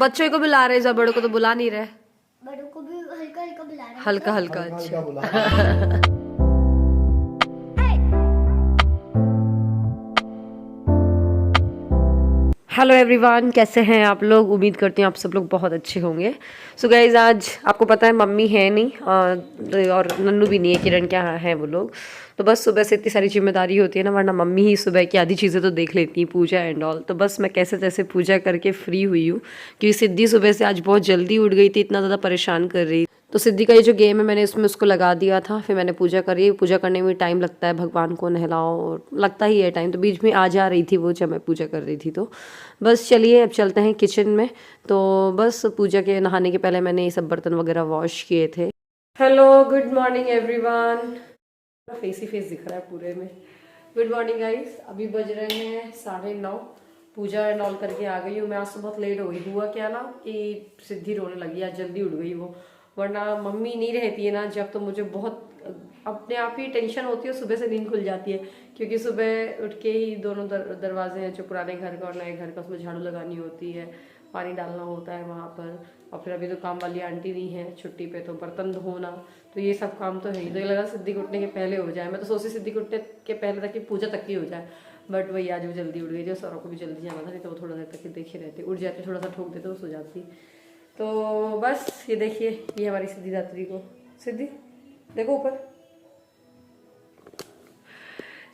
बच्चों को बुला रहे हैं, बड़ों को तो बुला नहीं रहे। बड़ों को भी हल्का हल्का बुला रहे हैं। हल्का हल्का। हल्का बुला हेलो एवरीवन, कैसे हैं आप लोग? उम्मीद करती हूँ आप सब लोग बहुत अच्छे होंगे। सो गाइज, आज आपको पता है मम्मी है नहीं और नन्नू भी नहीं है, किरण क्या है वो लोग। तो बस सुबह से इतनी सारी जिम्मेदारी होती है ना, वरना मम्मी ही सुबह की आधी चीज़ें तो देख लेती हैं, पूजा एंड ऑल। तो बस मैं कैसे तैसे पूजा करके फ्री हुई हूँ, क्योंकि सिद्धि सुबह से आज बहुत जल्दी उठ गई थी, इतना ज़्यादा परेशान कर रही। तो सिद्धि का ये जो गेम है मैंने इसमें उसको लगा दिया था, फिर मैंने पूजा करी। पूजा करने में टाइम लगता है, भगवान को नहलाओ और लगता ही है टाइम, तो बीच में आ जा रही थी वो जब मैं पूजा कर रही थी। तो बस चलिए अब चलते हैं किचन में। तो बस पूजा के नहाने के पहले मैंने ये सब बर्तन वगैरह वॉश किए थे। Hello, good morning everyone. Face ही फेस दिख रहा है पूरे में। गुड मॉर्निंग गाइस, अभी बज रहे हैं 9:30। पूजा एंड ऑल करके आ गई हूँ मैं। आज तो बहुत लेट हो गई। हुआ क्या ना कि सिद्धि रोने लगी, आज जल्दी उठ गई वो, वरना मम्मी नहीं रहती है ना जब, तो मुझे बहुत अपने आप ही टेंशन होती है, सुबह से नींद खुल जाती है। क्योंकि सुबह उठ के ही दोनों दरवाजे हैं, जो पुराने घर का और नए घर का, उसमें झाड़ू लगानी होती है, पानी डालना होता है वहाँ पर। और फिर अभी तो काम वाली आंटी नहीं है छुट्टी पे, तो बर्तन धोना, तो ये सब काम तो है ही। तो ये लगा सिद्धि को उठने के पहले हो जाए। मैं तो सोची सिद्धि को उठने के पहले तक कि पूजा तक की हो जाए, बट वही आज वो जल्दी उठ गई थी। सौरव को भी जल्दी जाना था, नहीं तो वो थोड़ा देर तक देखे रहते, उठ जाते, थोड़ा सा ठोक देते, वो सो जाती। तो बस ये देखिए, ये हमारी सिद्धि दात्री को। सिद्धि देखो ऊपर।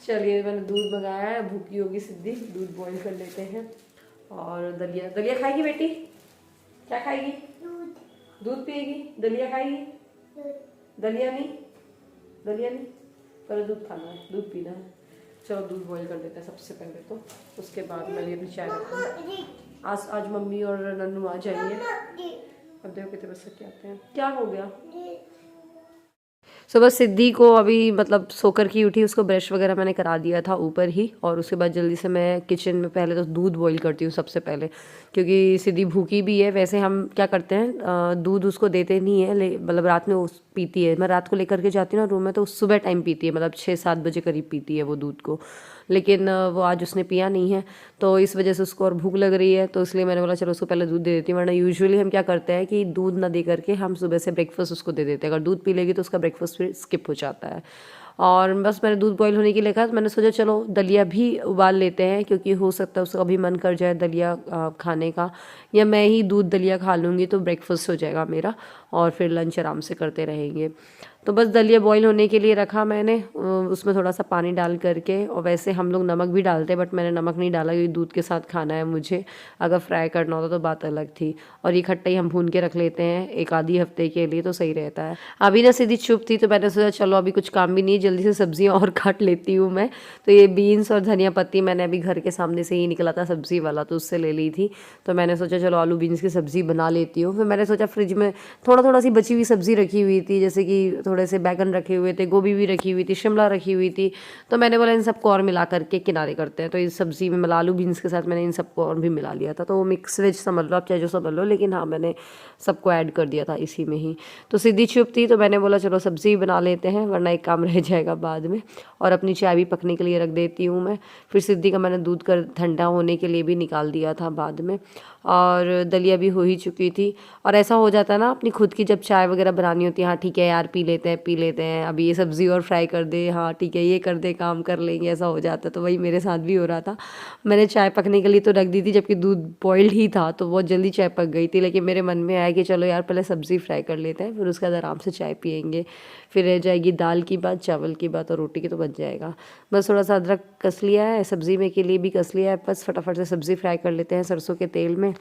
चलिए, मैंने दूध मंगाया है, भूखी होगी सिद्धि, दूध बॉईल कर लेते हैं। और दलिया, दलिया खाएगी बेटी? क्या खाएगी? दूध पिएगी? दलिया खाएगी? दलिया नहीं, दलिया नहीं, पहले दूध खाना है, दूध पीना है। चलो दूध बॉईल कर देते हैं सबसे पहले, तो उसके बाद मैं ये भी चाय रखूँगी। आज मम्मी और नन्नू आ जाएंगे। अब देखो कितने बजे तक आते हैं। क्या हो गया? सुबह सिद्धि को अभी मतलब सोकर की उठी, उसको ब्रश वगैरह मैंने करा दिया था ऊपर ही। और उसके बाद जल्दी से मैं किचन में पहले तो दूध बॉईल करती हूँ सबसे पहले, क्योंकि सिद्धि भूखी भी है। वैसे हम क्या करते हैं, दूध उसको देते नहीं है, मतलब रात में पीती है। मैं रात को लेकर के जाती हूँ ना रूम में, तो सुबह टाइम पीती है, मतलब 6-7 बजे करीब पीती है वो दूध को। लेकिन वो आज उसने पिया नहीं है, तो इस वजह से उसको और भूख लग रही है, तो इसलिए मैंने बोला चलो उसको पहले दूध दे देती हूँ। वरना यूजुअली हम क्या करते हैं कि दूध ना दे करके हम सुबह से ब्रेकफास्ट उसको दे देते हैं। अगर दूध पी लेगी तो उसका ब्रेकफास्ट फिर स्किप हो जाता है। और बस मैंने दूध बॉईल होने के लिए कहा, तो मैंने सोचा चलो दलिया भी उबाल लेते हैं, क्योंकि हो सकता है उसका भी मन कर जाए दलिया खाने का, या मैं ही दूध दलिया खा लूँगी तो ब्रेकफास्ट हो जाएगा मेरा, और फिर लंच आराम से करते रहेंगे। तो बस दलिया बॉईल होने के लिए रखा मैंने, उसमें थोड़ा सा पानी डाल करके। और वैसे हम लोग नमक भी डालते हैं, बट मैंने नमक नहीं डाला, क्योंकि दूध के साथ खाना है मुझे। अगर फ्राई करना होता तो बात अलग थी। और ये खट्टा ही हम भून के रख लेते हैं एक आधी हफ्ते के लिए, तो सही रहता है। अभी ना सीधी चुप थी, तो मैंने सोचा चलो अभी कुछ काम भी नहीं है, जल्दी से सब्जियाँ और काट लेती हूँ मैं। तो ये बीन्स और धनिया पत्ती मैंने अभी घर के सामने से ही निकला था सब्ज़ी वाला, तो उससे ले ली थी। तो मैंने सोचा चलो आलू बीन्स की सब्ज़ी बना लेती हूँ। फिर मैंने सोचा फ्रिज में थोड़ा सी बची हुई सब्ज़ी रखी हुई थी, जैसे कि थोड़े से बैगन रखे हुए थे, गोभी भी रखी हुई थी, शिमला रखी हुई थी। तो मैंने बोला इन सबको और मिला करके किनारे करते हैं। तो इस सब्ज़ी में आलू बीन्स के साथ मैंने इन सबको और भी मिला लिया था। तो वो मिक्स वेज समझ लो आप, चाहे जो समझ लो, लेकिन हाँ मैंने सबको ऐड कर दिया था इसी में ही। तो सिद्धि चुप थी, तो मैंने बोला चलो सब्ज़ी बना लेते हैं, वरना एक काम रह जाएगा बाद में। और अपनी चाय भी पकने के लिए रख देती हूँ मैं। फिर सिद्धि का मैंने दूध कर ठंडा होने के लिए भी निकाल दिया था बाद में। और दलिया भी हो ही चुकी थी। और ऐसा हो जाता है ना अपनी खुद की जब चाय वगैरह बनानी होती है, हाँ ठीक है यार पी लेते हैं, अभी ये सब्ज़ी और फ्राई कर दे, हाँ ठीक है ये कर दे, काम कर लेंगे, ऐसा हो जाता है। तो वही मेरे साथ भी हो रहा था। मैंने चाय पकने के लिए तो रख दी थी, जबकि दूध बॉइल्ड ही था, तो बहुत जल्दी चाय पक गई थी। लेकिन मेरे मन में आया कि चलो यार पहले सब्ज़ी फ्राई कर लेते हैं, फिर उसके बाद आराम से चाय पियेंगे। फिर रह जाएगी दाल की बात, चावल की बात और रोटी की, तो बन जाएगा। बस थोड़ा सा अदरक कस लिया है, सब्ज़ी में के लिए भी कस लिया है, बस फटाफट से सब्ज़ी फ्राई कर लेते हैं सरसों के तेल में।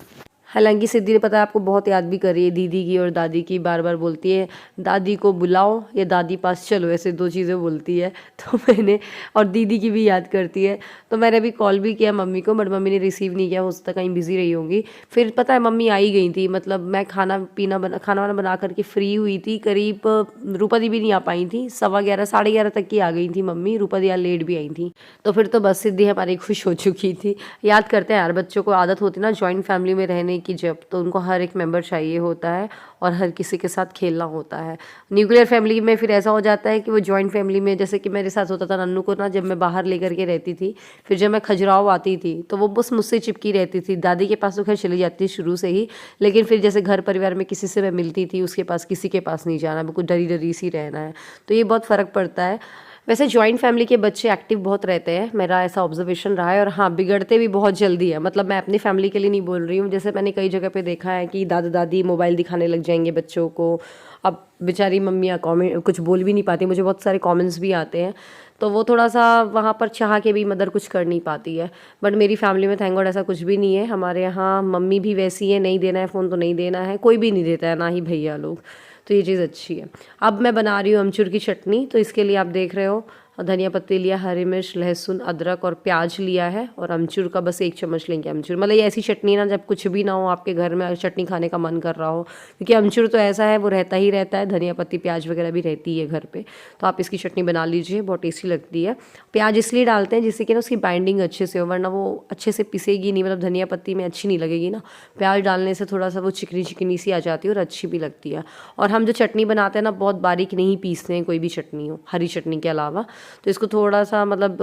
हालांकि सिद्धि ने पता है आपको बहुत याद भी कर रही है दीदी की और दादी की, बार बार बोलती है दादी को बुलाओ या दादी पास चलो, ऐसे 2 चीज़ें बोलती है। तो मैंने, और दीदी की भी याद करती है। तो मैंने अभी कॉल भी किया मम्मी को, बट मम्मी ने रिसीव नहीं किया, हो सकता कहीं बिजी रही होंगी। फिर पता है मम्मी आई गई थी, मतलब मैं खाना वाना बना करके फ्री हुई थी, करीब रूपा दी भी नहीं आ पाई थी, 11:15 11:30 तक की आ गई थी मम्मी। रूपा दी यार लेट भी आई थी। तो फिर तो बस सिद्धि हमारी खुश हो चुकी थी। याद करते हैं यार, बच्चों को आदत होती ना जॉइंट फैमिली में रहने की जब, तो उनको हर एक मेंबर चाहिए होता है और हर किसी के साथ खेलना होता है। न्यूक्लियर फैमिली में फिर ऐसा हो जाता है कि वो जॉइंट फैमिली में, जैसे कि मेरे साथ होता था नन्नू को ना, जब मैं बाहर लेकर के रहती थी, फिर जब मैं खजुराहो आती थी तो वो बस मुझसे चिपकी रहती थी। दादी के पास तो खैर चली जाती थी शुरू से ही, लेकिन फिर जैसे घर परिवार में किसी से मैं मिलती थी, उसके पास किसी के पास नहीं जाना, बिल्कुल डरी डरी सी रहना है। तो ये बहुत फ़र्क पड़ता है। वैसे जॉइंट फैमिली के बच्चे एक्टिव बहुत रहते हैं, मेरा ऐसा ऑब्जर्वेशन रहा है। और हाँ, बिगड़ते भी बहुत जल्दी है। मतलब मैं अपनी फैमिली के लिए नहीं बोल रही हूँ, जैसे मैंने कई जगह पे देखा है कि दादा दादी मोबाइल दिखाने लग जाएंगे बच्चों को। अब बेचारी मम्मियाँ कॉमेंट कुछ बोल भी नहीं पाती, मुझे बहुत सारे कमेंट्स भी आते हैं, तो वो थोड़ा सा वहाँ पर चाह के भी मदर कुछ कर नहीं पाती है। बट मेरी फैमिली में थैंक गॉड ऐसा कुछ भी नहीं है। हमारे यहाँ मम्मी भी वैसी है, नहीं देना है फ़ोन तो नहीं देना है, कोई भी नहीं देता है, ना ही भैया लोग। तो ये चीज़ अच्छी है। अब मैं बना रही हूँ अमचूर की चटनी, तो इसके लिए आप देख रहे हो धनिया पत्ती लिया, हरी मिर्च, लहसुन, अदरक और प्याज लिया है, और अमचूर का बस 1 चम्मच लेंगे अमचूर। मतलब ये ऐसी चटनी ना, जब कुछ भी ना हो आपके घर में, चटनी खाने का मन कर रहा हो, क्योंकि अमचूर तो ऐसा है वो रहता ही रहता है, धनिया पत्ती प्याज वगैरह भी रहती है घर पे, तो आप इसकी चटनी बना लीजिए, बहुत टेस्टी लगती है। प्याज इसलिए डालते हैं जिससे कि ना उसकी बाइंडिंग अच्छे से हो, वरना वो अच्छे से पिसेगी नहीं, मतलब धनिया पत्ती में अच्छी नहीं लगेगी ना। प्याज डालने से थोड़ा सा वो चिकनी चिकनी सी आ जाती है और अच्छी भी लगती है। और हम जो चटनी बनाते हैं ना, बहुत बारीक नहीं पीसते हैं कोई भी चटनी हो, हरी चटनी के अलावा। तो इसको थोड़ा सा मतलब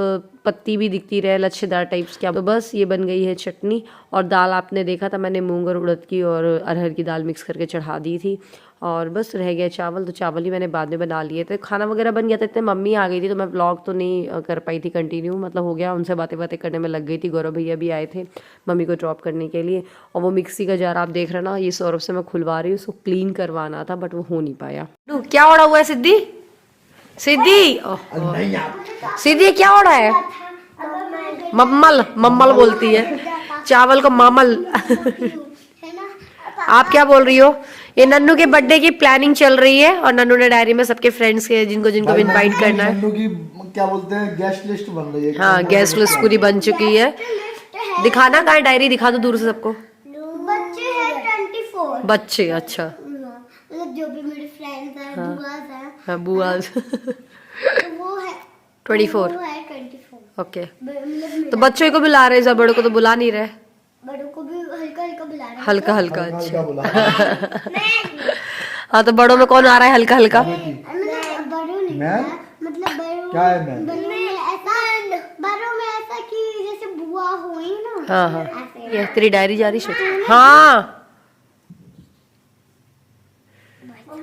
पत्ती भी दिखती रहे, लच्छेदार टाइप्स की। तो बस ये बन गई है चटनी। और दाल आपने देखा था, मैंने मूंग और उड़द की और अरहर की दाल मिक्स करके चढ़ा दी थी। और बस रह गया चावल, तो चावल ही मैंने बाद में बना लिए थे। खाना वगैरह बन गया था, इतने मम्मी आ गई थी तो मैं व्लॉग तो नहीं कर पाई थी कंटिन्यू, मतलब हो गया, उनसे बातें बातें करने में लग गई थी। गौरव भैया भी आए थे मम्मी को ड्रॉप करने के लिए। और वो मिक्सी का जार आप देख रहे ना, ये सौरभ से मैं खुलवा रही हूँ, उसको क्लीन करवाना था, बट वो हो नहीं पाया। क्या ओढ़ा हुआ है सिद्धि? सिद्धि सिद्धि क्या हो रहा है? मम्मल मम्मल बोलती है, चावल को मामल। आप क्या बोल रही हो? ये नन्नू के बर्थडे की प्लानिंग चल रही है, और नन्नू ने डायरी में सबके फ्रेंड्स के जिनको जिनको भी इनवाइट करना है। नन्नू की क्या बोलते हैं, गेस्ट लिस्ट बन रही है। हाँ, गेस्ट लिस्ट पूरी बन चुकी है। दिखाना कहाँ है डायरी, दिखा दो दूर से सबको। बच्चे हैं 24। बच्चे, अच्छा। मतलब जो भी मेरे फ्रेंड्स हैं, बुआस हैं, हाँ, बुआ। तो वो है 24। वो है 24। ओके, मतलब तो बच्चों को बुला रहे हैं, बड़ों को तो बुला नहीं रहे। बड़ों को भी हल्का हल्का बुला रहे हैं। हल्का हल्का, अच्छा। क्या बोला? हाँ, तो बड़ों में कौन आ रहा है हल्का हल्का? मतलब बड़ों नहीं मैं? मतलब बड़ों क्या है मैं? बड़ों में ऐसा कि जैसे बुआ हुई ना। हाँ हाँ, ऐसे। ये तेरी डायरी जा रही है। हाँ,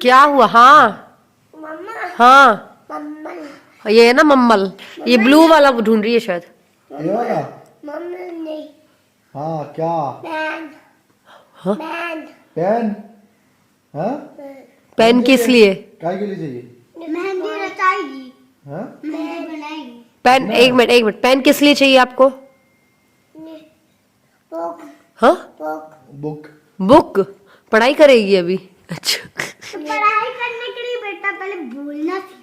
क्या हुआ? हाँ मम्मा हाँ, मम्मा ये है ना मम्मल, ये ब्लू वाला ढूंढ रही है शायद। ये वाला? मम्मा नहीं। हाँ, क्या? मैन हाँ? Man pen? हाँ? पेन किस लिए? काय के लिए चाहिए? मेहंदी रचाएगी, हाँ? मेहंदी बनाएगी। पेन, एक मिनट, पेन किस लिए चाहिए आपको? बुक हाँ, बुक? बुक पढ़ाई करेगी अभी? अच्छा, पढ़ाई करने के लिए बेटा पहले बोलना सीख।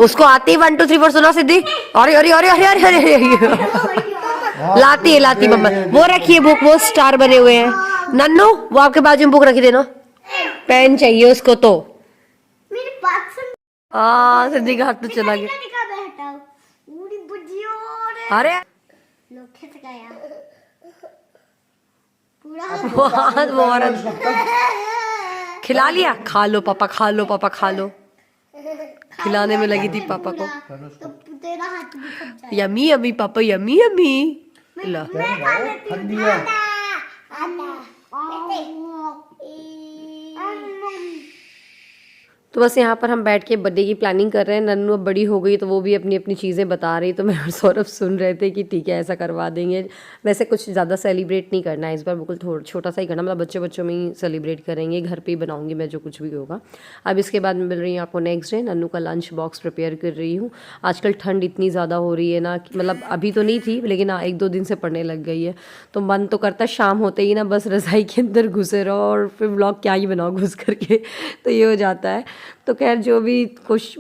उसको आती 1 2 3 4 सुना सिद्धि? अरे अरे अरे अरे अरे अरे, अरे। लाती मम्मा, वो रखिए बुक, वो स्टार बने हुए हैं। नन्नू, वो आपके बाजू में बुक रखी देना। पेन चाहिए उसको तो। मेरी बात सुन। सिद्धि का हाथ तो चला गया। दिखा बेटा, पूरी बुझियो अरे लोग खिस गया पूरा। वो औरत खिला लिया। खा लो पापा, खा लो पापा, खा लो। खिलाने में लगी थी पापा को। तो तेरा हाथ भी खप जाए। यमी यमी पापा, यमी यमी। ला, ठंडी है। तो बस यहाँ पर हम बैठ के बर्थडे की प्लानिंग कर रहे हैं। नन्नू अब बड़ी हो गई तो वो भी अपनी अपनी चीज़ें बता रही, तो मैं और सौरभ सुन रहे थे कि ठीक है ऐसा करवा देंगे। वैसे कुछ ज़्यादा सेलिब्रेट नहीं करना है इस बार, बिल्कुल थोड़ा छोटा सा ही करना, मतलब बच्चों में ही सेलिब्रेट करेंगे, घर पे ही बनाऊंगी मैं जो कुछ भी होगा। अब इसके बाद मिल रही हूँ आपको नेक्स्ट डे, नन्नू का लंच बॉक्स प्रिपेयर कर रही हूँ। आजकल ठंड इतनी ज़्यादा हो रही है ना, मतलब अभी तो नहीं थी लेकिन हाँ 1 2 दिन से पड़ने लग गई है, तो मन तो करता है शाम होते ही ना बस रज़ाई के अंदर घुसे रहो और फिर व्लॉग क्या ही बनाओ घुस करके, तो ये हो जाता है। तो खैर जो भी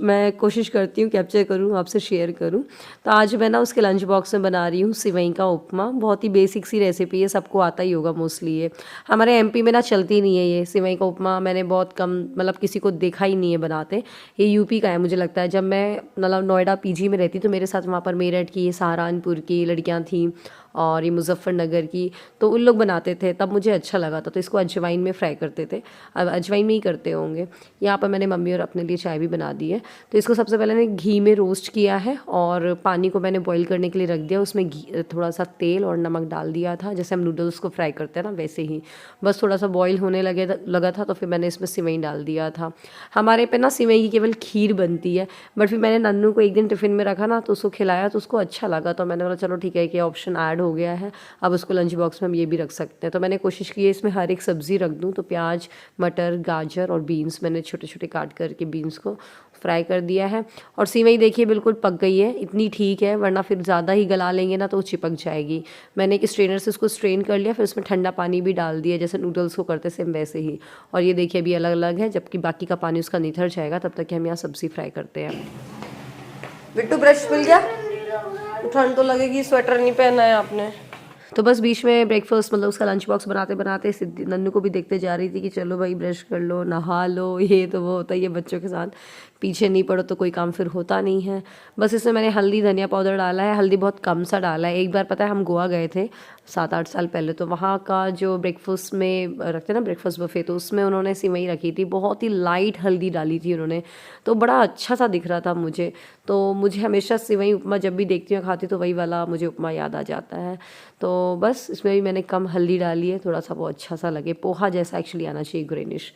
मैं कोशिश करती हूँ कैप्चर करूँ, आपसे शेयर करूँ। तो आज मैं ना उसके लंच बॉक्स में बना रही हूँ सिवई का उपमा। बहुत ही बेसिक सी रेसिपी है, सबको आता ही होगा मोस्टली। ये हमारे एमपी में ना चलती नहीं है ये सिवई का उपमा, मैंने बहुत कम मतलब किसी को देखा ही नहीं है बनाते। ये यूपी का है मुझे लगता है। जब मैं मतलब नोएडा पीजी में रहती तो मेरे साथ वहाँ पर मेरठ की, सहारनपुर की लड़कियाँ थीं और ये मुजफ्फरनगर की, तो उन लोग बनाते थे, तब मुझे अच्छा लगा था। तो इसको अजवाइन में फ्राई करते थे, अब अजवाइन में ही करते होंगे। यहाँ पर मैंने मम्मी और अपने लिए चाय भी बना दी है। तो इसको सबसे पहले मैंने घी में रोस्ट किया है और पानी को मैंने बॉईल करने के लिए रख दिया। उसमें घी, थोड़ा सा तेल और नमक डाल दिया था, जैसे हम नूडल्स को फ्राई करते हैं ना वैसे ही। बस थोड़ा सा बॉईल होने लगा था तो फिर मैंने इसमें सिवई डाल दिया था। हमारे पे ना सिवई की केवल खीर बनती है, बट फिर मैंने नन्नू को एक दिन टिफ़िन में रखा ना तो उसको खिलाया तो उसको अच्छा लगा, तो मैंने बोला चलो ठीक है कि ऑप्शन ऐड हो गया है, अब उसको लंच बॉक्स में हम ये भी रख सकते हैं। तो मैंने कोशिश की है इसमें हर एक सब्ज़ी रख दूँ। तो प्याज, मटर, गाजर और बीन्स मैंने छोटे छोटे काट करके बीन्स को फ्राई कर दिया है। और सिवई देखिए बिल्कुल पक गई है, इतनी ठीक है, वरना फिर ज़्यादा ही गला लेंगे ना तो वो चिपक जाएगी। मैंने एक स्ट्रेनर से उसको स्ट्रेन कर लिया, फिर उसमें ठंडा पानी भी डाल दिया, जैसे नूडल्स को करते सेम वैसे ही। और ये देखिए अभी अलग अलग है, जबकि बाकी का पानी उसका निथर जाएगा, तब तक कि हम यहाँ सब्ज़ी फ्राई करते हैं। बिट्टू ब्रश मिल गया? ठंड तो लगेगी, स्वेटर नहीं पहना है आपने। तो बस बीच में ब्रेकफास्ट मतलब उसका लंच बॉक्स बनाते बनाते सिद्धि नन्नू को भी देखते जा रही थी कि चलो भाई ब्रश कर लो, नहा लो, ये तो वो होता ही है बच्चों के साथ, पीछे नहीं पड़ो तो कोई काम फिर होता नहीं है। बस इसमें मैंने हल्दी धनिया पाउडर डाला है, हल्दी बहुत कम सा डाला है। एक बार पता है हम गोवा गए थे 7-8 साल पहले, तो वहाँ का जो ब्रेकफास्ट में रखते हैं ना ब्रेकफास्ट बुफे, तो उसमें उन्होंने सिवई रखी थी, बहुत ही लाइट हल्दी डाली थी उन्होंने, तो बड़ा अच्छा सा दिख रहा था मुझे। तो मुझे हमेशा सिवई उपमा जब भी देखती हूँ खाती तो वही वाला मुझे उपमा याद आ जाता है। तो बस इसमें भी मैंने कम हल्दी डाली है, थोड़ा सा वो अच्छा सा लगे, पोहा जैसा एक्चुअली आना चाहिए ग्रेनिश।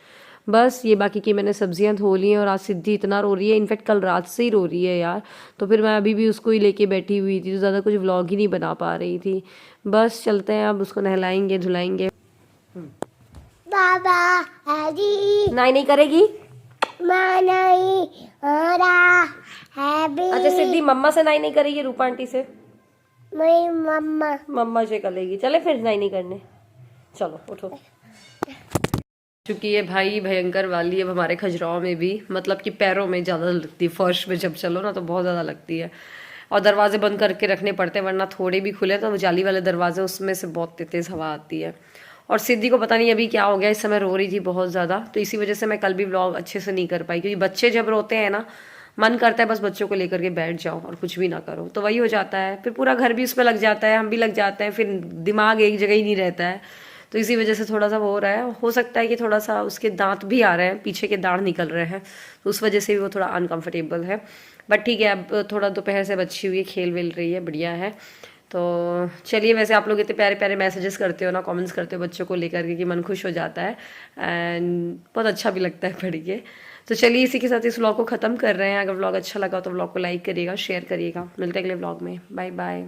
बस ये बाकी की मैंने सब्जियां धो ली हैं। और आज सिद्धि इतना रो रही है, इनफैक्ट कल रात से ही रो रही है यार। तो फिर मैं अभी भी उसको ही लेके बैठी हुई थी, तो ज़्यादा कुछ व्लॉग ही नहीं बना पा रही थी। बस चलते हैं, अब उसको नहलाएंगे धुलाएंगे। बाबा हरी नहीं करेगी। नहीं हो रहा है भी। अच्छा सिद्धि मम्मा से नहीं करेगी, रूपा आंटी से? मेरी मम्मा मम्मा से करेगी। चले फिर नहीं करने, चलो उठो। चूँकि ये भाई भयंकर वाली अब हमारे खजुराहो में भी, मतलब कि पैरों में ज़्यादा लगती है, फर्श में जब चलो ना तो बहुत ज़्यादा लगती है। और दरवाजे बंद करके रखने पड़ते हैं, वरना थोड़े भी खुले तो जाली वाले दरवाजे उसमें से बहुत तेज़ हवा आती है। और सिद्धि को पता नहीं अभी क्या हो गया, इस समय रो रही थी बहुत ज़्यादा, तो इसी वजह से मैं कल भी व्लॉग अच्छे से नहीं कर पाई, क्योंकि बच्चे जब रोते हैं ना मन करता है बस बच्चों को लेकर के बैठ जाओ और कुछ भी ना करो, तो वही हो जाता है। फिर पूरा घर भी उसमें लग जाता है, हम भी लग जाते हैं, फिर दिमाग एक जगह ही नहीं रहता है। तो इसी वजह से थोड़ा सा वो हो रहा है। हो सकता है कि थोड़ा सा उसके दांत भी आ रहे हैं, पीछे के दांत निकल रहे हैं, तो उस वजह से भी वो थोड़ा अनकंफर्टेबल है। बट ठीक है, अब थोड़ा दोपहर से बची हुई है, खेल वेल रही है, बढ़िया है। तो चलिए, वैसे आप लोग इतने प्यारे प्यारे मैसेजेस करते हो ना, कमेंट्स करते हो बच्चों को लेकर के, कि मन खुश हो जाता है एंड बहुत अच्छा भी लगता है पढ़ के। तो चलिए इसी के साथ इस व्लॉग को ख़त्म कर रहे हैं। अगर व्लॉग अच्छा लगा तो व्लॉग को लाइक करिएगा, शेयर करिएगा। मिलते हैं अगले व्लॉग में, बाय बाय।